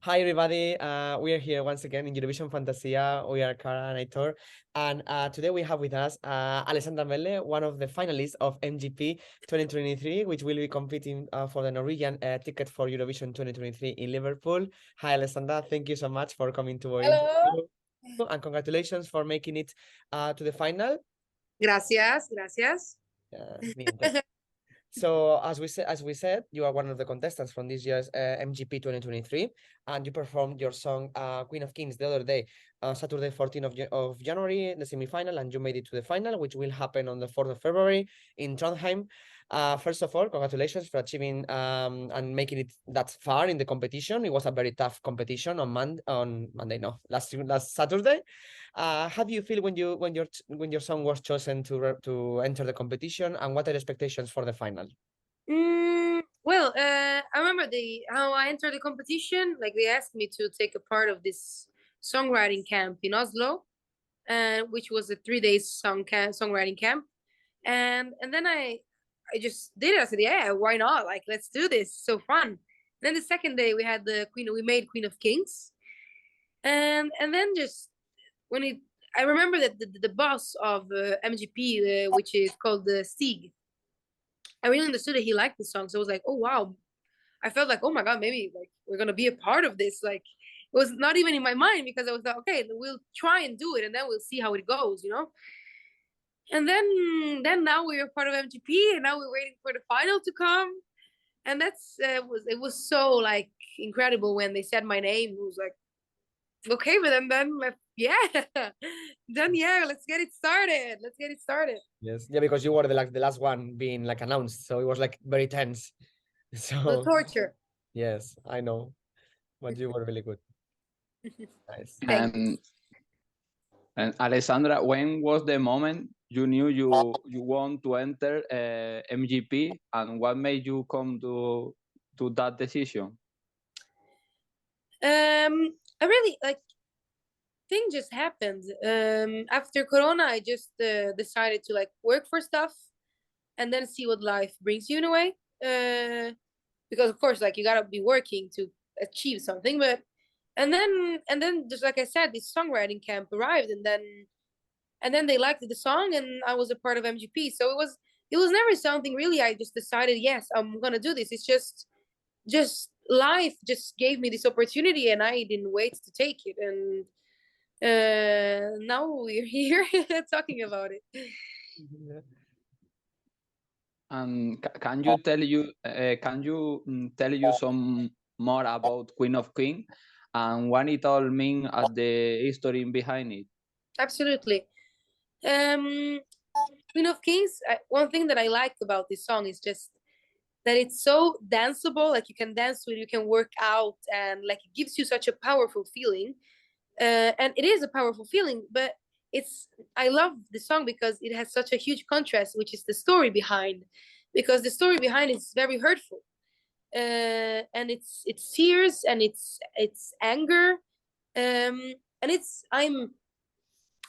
Hi, everybody. We are here once again in Eurovision Fantasia. We are Cara and Aitor. And today we have with us Alessandra Mele, one of the finalists of MGP 2023, which will be competing for the Norwegian ticket for Eurovision 2023 in Liverpool. Hi, Alessandra. Thank you so much for coming to our interview. And congratulations for making it to the final. Gracias. So as we said, you are one of the contestants from this year's MGP 2023, and you performed your song Queen of Kings the other day, Saturday 14th of January, the semi-final, and you made it to the final, which will happen on the 4th of February in Trondheim. First of all, congratulations for achieving and making it that far in the competition. It was a very tough competition last Saturday. How do you feel when your song was chosen to enter the competition, and what are the expectations for the final? Well, I remember how I entered the competition. Like they asked me to take a part of this songwriting camp in Oslo, which was a 3 day songwriting camp, and then I just did it. I said, yeah, why not? Like, let's do this. So fun. And then the second day we had we made Queen of Kings, and then just I remember that the boss of MGP, which is called Stig, I really understood that he liked the song. So I was like, oh wow. I felt like, oh my God, maybe like we're gonna be a part of this. Like it was not even in my mind because I was like, okay, we'll try and do it and then we'll see how it goes, And then now we're part of MGP and now we're waiting for the final to come. And that's it was so like incredible when they said my name. It was like, okay, but then yeah, then yeah, let's get it started. Yes, yeah, because you were the last one being like announced, so it was like very tense. So The torture. Yes, I know, but you were really good. Nice. And Alessandra, when was the moment you knew you want to enter MGP, and what made you come to that decision? I really like thing just happened. After Corona, I just decided to like work for stuff and then see what life brings you in a way. Because of course, like you gotta be working to achieve something. But and then just like I said, this songwriting camp arrived, and then they liked the song, and I was a part of MGP. So it was never something really. I just decided, yes, I'm gonna do this. It's just life just gave me this opportunity, and I didn't wait to take it. And now we're here talking about it. And can you tell you some more about Queen of King and what it all means at the history behind it? Absolutely. Queen of Kings, one thing that I like about this song is just that it's so danceable. Like you can dance with, you can work out, and like it gives you such a powerful feeling. And it is a powerful feeling, but I love the song because it has such a huge contrast, which is the story behind, because the story behind is very hurtful, and it's tears and it's anger, and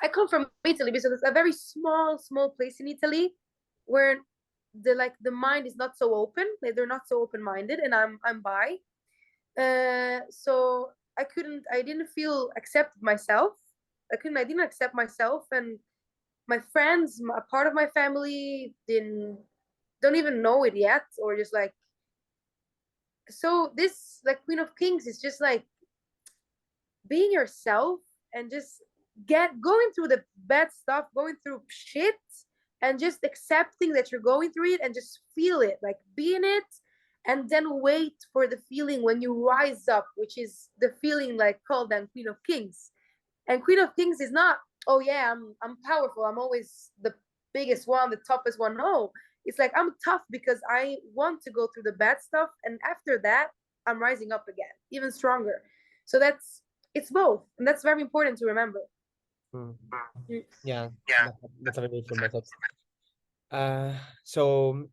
I come from Italy, because it's a very small place in Italy where the mind is not so open. Like, they're not so open minded, and I'm bi, so I didn't feel accepted myself. I didn't accept myself, and my friends, a part of my family don't even know it yet, or just like, so this like Queen of Kings is just like being yourself and just going through the bad stuff, going through shit, and just accepting that you're going through it and just feel it, like be in it, and then wait for the feeling when you rise up, which is the feeling like called then Queen of Kings. And Queen of Kings is not, oh yeah, I'm powerful, I'm always the biggest one, the toughest one. No, it's like I'm tough because I want to go through the bad stuff, and after that I'm rising up again, even stronger. So it's both, and that's very important to remember. Yeah, that's a very beautiful method. So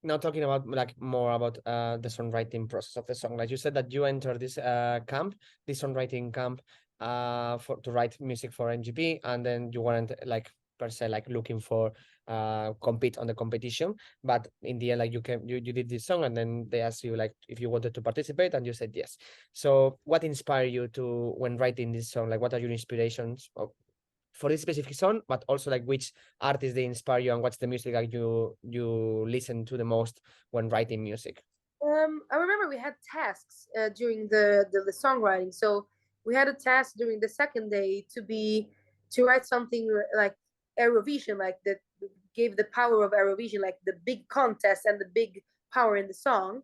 now talking about more about the songwriting process of the song. Like you said that you entered this this songwriting camp to write music for MGP, and then you weren't like per se like looking for compete on the competition, but in the end like you did this song and then they asked you like if you wanted to participate and you said yes. So what inspired you to when writing this song? Like what are your inspirations for this specific song, but also like which artists they inspire you and what's the music like you listen to the most when writing music? I remember we had tasks during the songwriting. So we had a task during the second day to write something like Eurovision, like that gave the power of Eurovision, like the big contest and the big power in the song,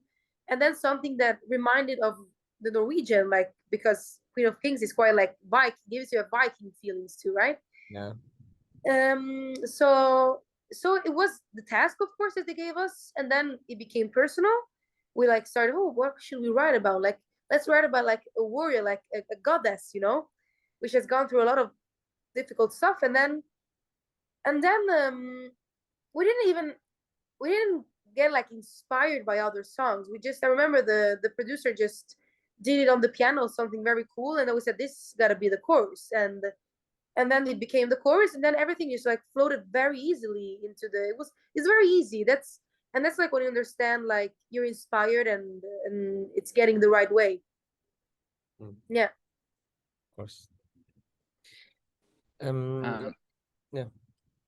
and then something that reminded of the Norwegian, like because Queen of Kings is quite like Viking, gives you a Viking feelings too, right? Yeah. So it was the task, of course, that they gave us, and then it became personal. We like started, oh, what should we write about? Like, let's write about like a warrior, like a goddess, which has gone through a lot of difficult stuff. And then we didn't get like inspired by other songs. I remember the producer just did it on the piano, something very cool, and then we said this gotta be the chorus, and then it became the chorus, and then everything just like floated very easily into it's very easy. That's like when you understand like you're inspired and it's getting the right way. Yeah. Of course. Um, yeah,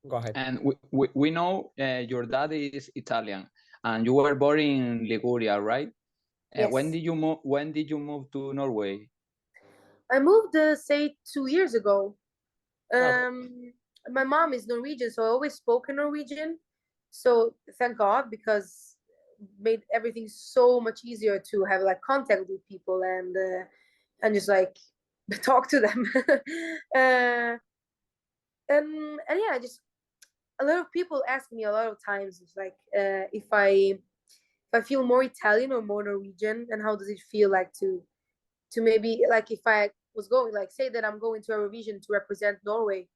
go ahead. And we know your dad is Italian, and you were born in Liguria, right? Yes. When did you move? When did you move to Norway? I moved say 2 years ago. Oh. My mom is Norwegian, so I always spoke in Norwegian. So thank God, because made everything so much easier to have like contact with people and just like talk to them. And yeah, just a lot of people ask me a lot of times, it's like if I feel more Italian or more Norwegian, and how does it feel like to maybe like if I was going, like say that I'm going to Eurovision to represent Norway,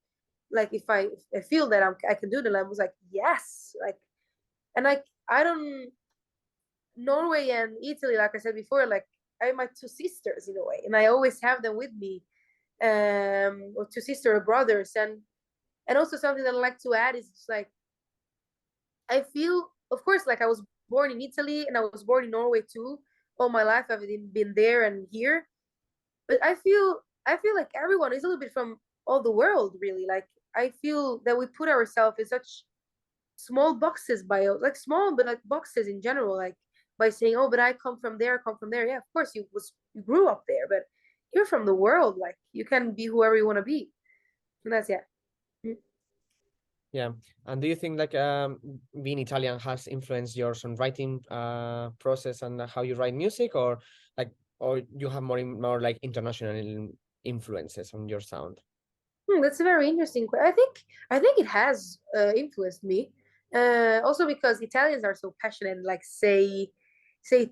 like if I feel that I can do that, I was like yes, like, and like I don't, Norway and Italy, like I said before, like I'm my two sisters in a way, and I always have them with me, or two sister or brothers, and also something that I like to add is just like I feel, of course, like I was born in Italy and I was born in Norway too. All my life I've been there and here, but I feel like everyone is a little bit from all the world, really. Like I feel that we put ourselves in such small boxes by like small, but like boxes in general, like by saying, oh, but I come from there, I come from there. Yeah, of course you grew up there, but you're from the world. Like you can be whoever you want to be, and that's yeah. Yeah. And do you think like being Italian has influenced your songwriting process and how you write music, or you have more like international influences on your sound? That's a very interesting question. I think it has influenced me. Also because Italians are so passionate, and like say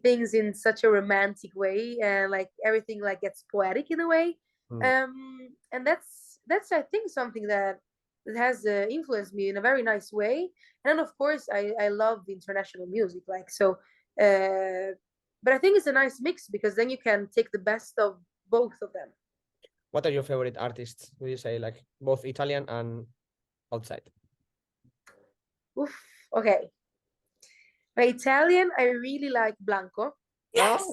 things in such a romantic way, and like everything like gets poetic in a way. And that's I think something that has influenced me in a very nice way. And then of course I love international music, like so. But I think it's a nice mix because then you can take the best of both of them. What are your favorite artists, would you say, like both Italian and outside? Oof. Okay. By Italian, I really like Blanco. Yes.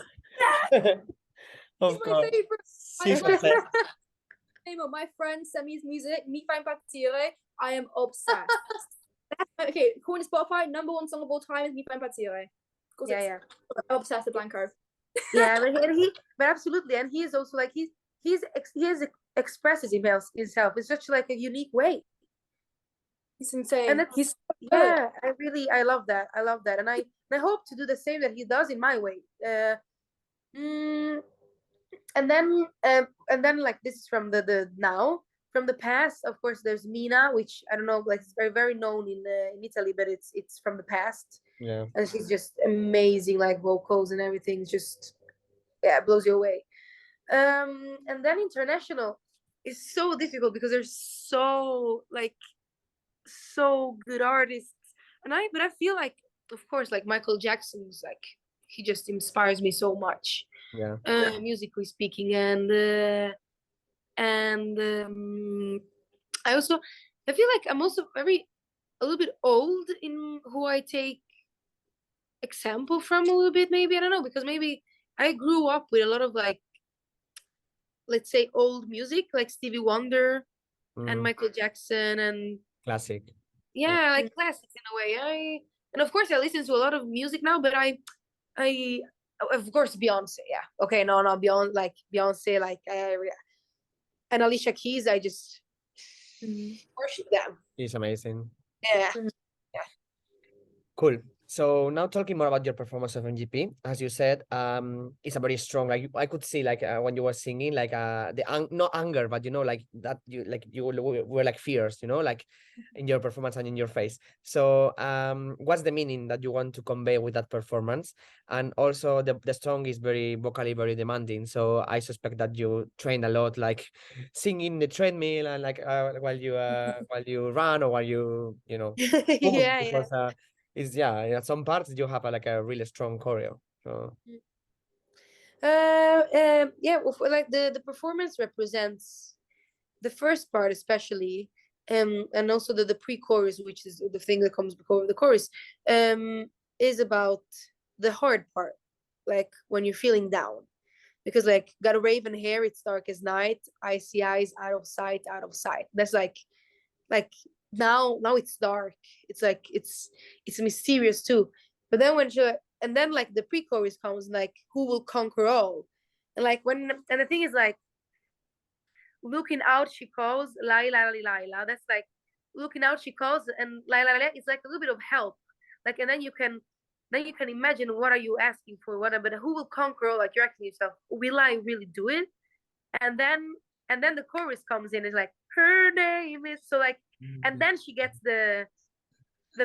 Of He's my course. favorite. She's obsessed. My friend sent me his music, Mi Fai Impazzire. I am obsessed. Okay, according to Spotify, #1 song of all time is Mi Fai Impazzire. Yeah. I'm obsessed with Blanco. Yeah, but absolutely, and he is also like he expresses himself in such like a unique way. He's insane. And he's so yeah, I love that. I love that, and I hope to do the same that he does in my way. And then like this is from the now. From the past, of course, there's Mina, which I don't know, like it's very very known in Italy, but it's from the past. Yeah. And she's just amazing, like vocals and everything. Just yeah, blows you away. And then international is so difficult because there's so good artists, but I feel like, of course, like Michael Jackson's like he just inspires me so much. Yeah. Musically speaking, and I I feel like I'm also a little bit old in who I take example from a little bit, maybe. I don't know, because maybe I grew up with a lot of like, let's say, old music, like Stevie Wonder and Michael Jackson, and Classic. yeah, like classics in a way. And of course I listen to a lot of music now, but I of course Beyonce, yeah. Okay, no, Beyonce, like and Alicia Keys, I just worship them. It's amazing. Yeah. Cool. So now talking more about your performance of MGP, as you said, it's a very strong. Like I could see, like when you were singing, like not anger, but like that you were like fierce, like in your performance and in your face. So what's the meaning that you want to convey with that performance? And also the song is very vocally very demanding. So I suspect that you trained a lot, like singing the treadmill and like while you run or while you walk, Yeah. because at some parts you have like a really strong choreo. So Yeah, like the performance represents the first part especially, and also the pre-chorus, which is the thing that comes before the chorus, is about the hard part, like when you're feeling down, because like got a raven hair, it's dark as night, icy eyes, out of sight, out of sight. That's like now it's dark, it's like it's mysterious too. But then and then like the pre-chorus comes, like who will conquer all, and like and the thing is like looking out she calls, la, that's like looking out she calls, and la it's like a little bit of help, like, and then you can imagine what are you asking for, whatever, but who will conquer all, like you're asking yourself, will I really do it? And then the chorus comes in, it's like her name is, so like, and then she gets the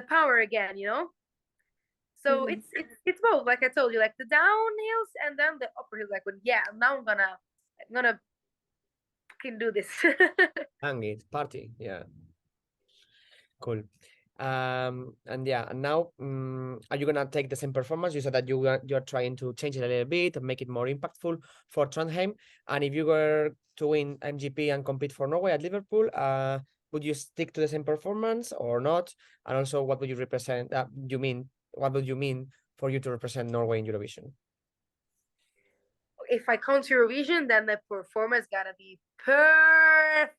power again, so it's both, like I told you, like the downhills and then the upper hills, like when now I'm gonna fucking do this. hang it, party, yeah. Cool. And now are you gonna take the same performance? You said that you're trying to change it a little bit and make it more impactful for Trondheim. And if you were to win MGP and compete for Norway at Liverpool, would you stick to the same performance or not? And also, what would you represent? What would you mean for you to represent Norway in Eurovision? If I come to Eurovision, then the performance gotta be perfect,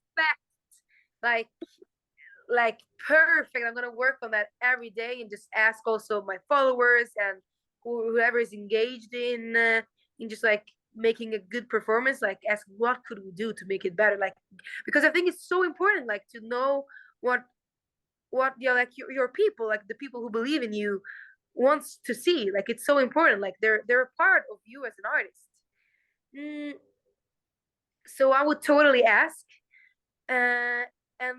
like perfect. I'm gonna work on that every day and just ask also my followers and whoever is engaged in just like making a good performance, like ask what could we do to make it better, like, because I think it's so important, like to know what like your people, like the people who believe in you wants to see, like it's so important, like they're a part of you as an artist. So I would totally ask, and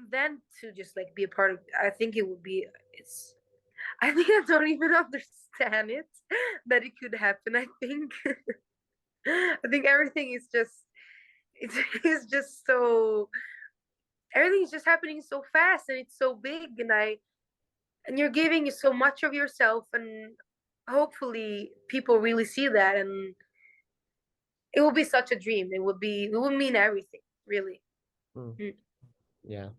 then to just like be a part of, I think it would be, I think I don't even understand it, that it could happen. I think I think everything is just it's just so, everything is just happening so fast and it's so big, and you're giving so much of yourself, and hopefully people really see that, and it will be such a dream. It will mean everything, really. Yeah.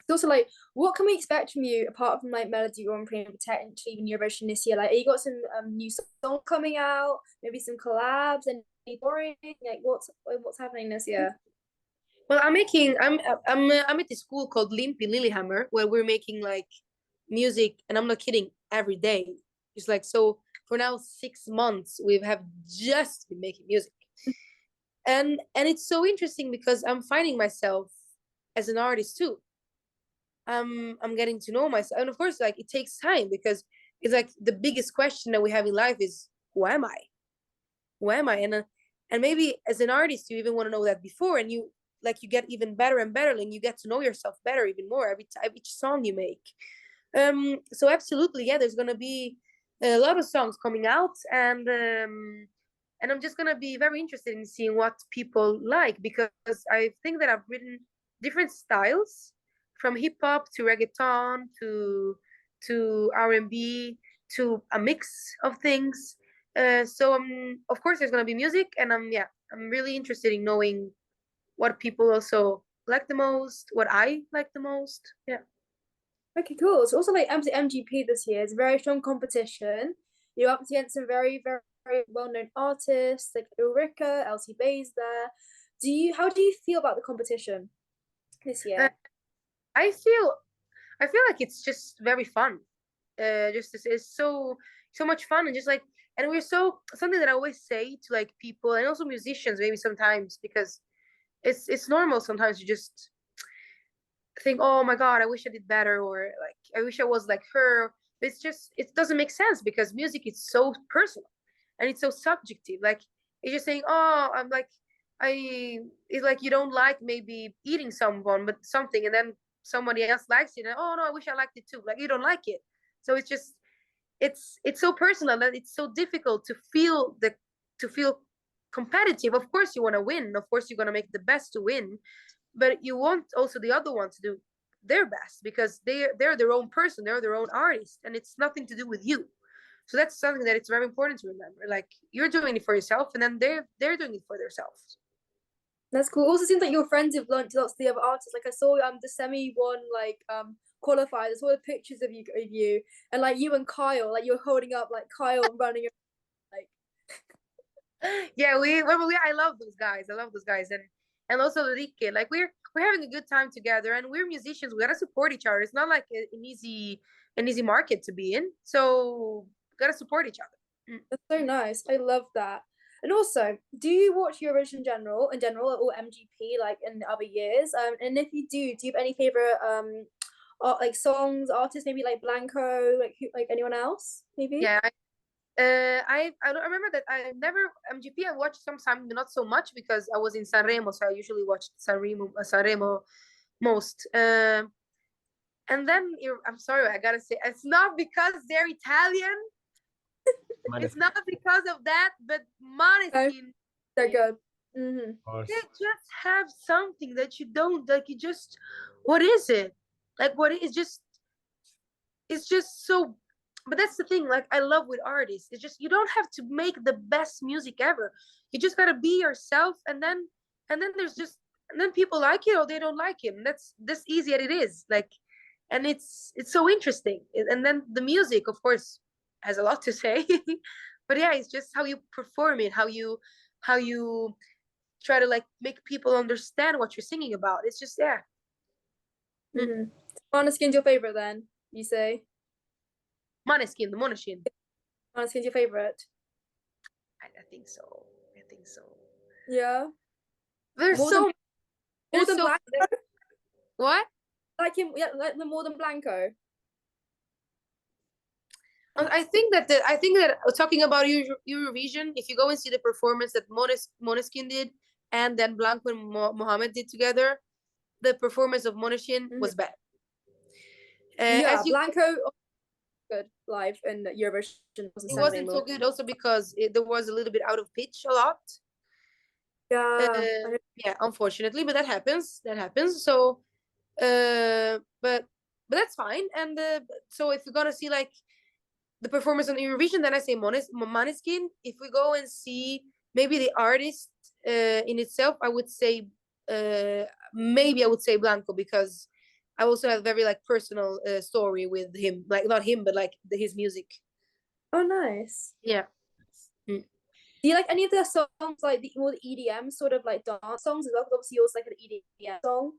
Also, like, what can we expect from you apart from like Melody Grand Prix and potentially even Eurovision this year? Like, you got some new songs coming out, maybe some collabs, and touring. Like, what's happening this year? Well, I'm at this school called Limpi Lillehammer, where we're making like music, and I'm not kidding, every day. It's like, so for now 6 months we have just been making music, and it's so interesting because I'm finding myself as an artist too. I'm getting to know myself, and of course, like, it takes time, because it's like the biggest question that we have in life is, who am I? And maybe as an artist you even want to know that before, and you get even better and better, and you get to know yourself better even more every each song you make. So absolutely, yeah, there's gonna be a lot of songs coming out, and I'm just gonna be very interested in seeing what people like, because I think that I've written different styles, from hip hop to reggaeton to R&B, to a mix of things. So of course there's gonna be music, and I'm really interested in knowing what people also like the most, what I like the most. Yeah. Okay, cool. So also like MGP this year is a very strong competition. You're up against some very, very, very well-known artists like Ulrika, LT Bay's there. How do you feel about the competition this year? I feel like it's just very fun. Just it's so much fun, and just like, and we're so, something that I always say to like people and also musicians maybe sometimes, because it's normal sometimes you just think, oh my god, I wish I did better, or like I wish I was like her. It's just, it doesn't make sense, because music is so personal and it's so subjective. Like, it's just saying, oh, I'm like, it's like you don't like maybe eating someone but something, and then somebody else likes it, and oh no, I wish I liked it too. Like, you don't like it. So it's just, it's so personal that it's so difficult to feel competitive. Of course you want to win, of course you're going to make the best to win, but you want also the other one to do their best, because they're their own person, they're their own artist, and it's nothing to do with you. So that's something that it's very important to remember. Like, you're doing it for yourself, and then they're doing it for themselves. That's cool. Also seems like you're friends with lots of the other artists. Like I saw the semi one like qualified. I saw the pictures of you and like you and Kyle, like you're holding up like Kyle and running like Yeah, I love those guys. And also Ricky. Like, we're having a good time together, and we're musicians. We gotta support each other. It's not like an easy market to be in. So we gotta support each other. That's so nice. I love that. And also, do you watch Eurovision in general, or MGP like in the other years? And if you do you have any favorite like songs, artists, maybe like Blanco, like anyone else, maybe? Yeah, I don't remember that. I never MGP. I watched sometimes, but not so much, because I was in Sanremo, so I usually watched Sanremo most. And then I'm sorry, I gotta say, it's not because they're Italian. It's not because of that, but Måneskin, They're good. they just have something that you don't like. You just, what is it? Like, what is just? It's just so. But that's the thing. Like, I love with artists. It's just, you don't have to make the best music ever. You just gotta be yourself, and then there's just, and then people like it or they don't like it, and that's easy as it is. Like, and it's so interesting. And then the music, of course, has a lot to say. But yeah, it's just how you perform it, how you try to like make people understand what you're singing about. It's just, yeah. Måneskin's your favorite then, you say? Måneskin. Måneskin's your favorite? I think so. Yeah. There's More so more than Blanco? What? Like him, yeah, like more than Blanco. I think that talking about Eurovision, if you go and see the performance that Måneskin did, and then Blanco and Mohammed did together, the performance of Måneskin was better. Yeah, Blanco good live in Eurovision. It wasn't so good, also because there was a little bit out of pitch a lot. Yeah. Yeah, unfortunately, but that happens. So, but that's fine. And so if you're gonna see like the performance on Eurovision, then I say Måneskin. If we go and see maybe the artist in itself, I would say maybe I would say Blanco, because I also have a very like personal story with him, like not him, but like his music. Oh, nice. Yeah. Do you like any of the songs, like the more EDM sort of like dance songs as well? Obviously, yours like an EDM song,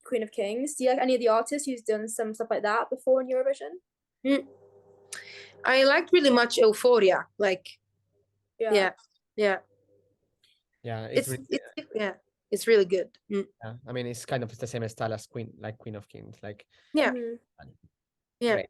Queen of Kings. Do you like any of the artists who's done some stuff like that before in Eurovision? I liked really much Euphoria. Like, yeah. It's really good. Yeah, I mean, it's kind of the same style as Queen of Kings. Like, yeah. Great.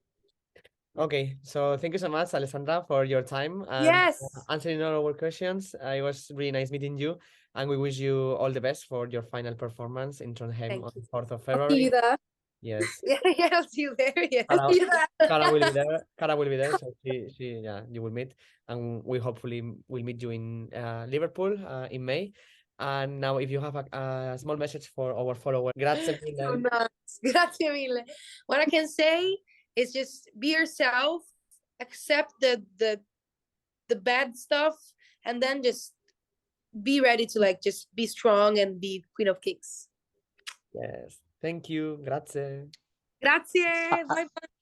Okay, so thank you so much, Alessandra, for your time and yes, answering all our questions. It was really nice meeting you, and we wish you all the best for your final performance in Trondheim on the 4th of February. I'll see you there. Yes. Yeah, I'll see you there. Yes. Cara will be there. Cara will be there, so she you will meet, and we hopefully will meet you in Liverpool in May. And now, if you have a small message for our followers, grazie mille. Grazie mille. What I can say is just be yourself, accept the bad stuff, and then just be ready to like just be strong and be Queen of Kings. Yes. Thank you. Grazie. Grazie. Bye bye.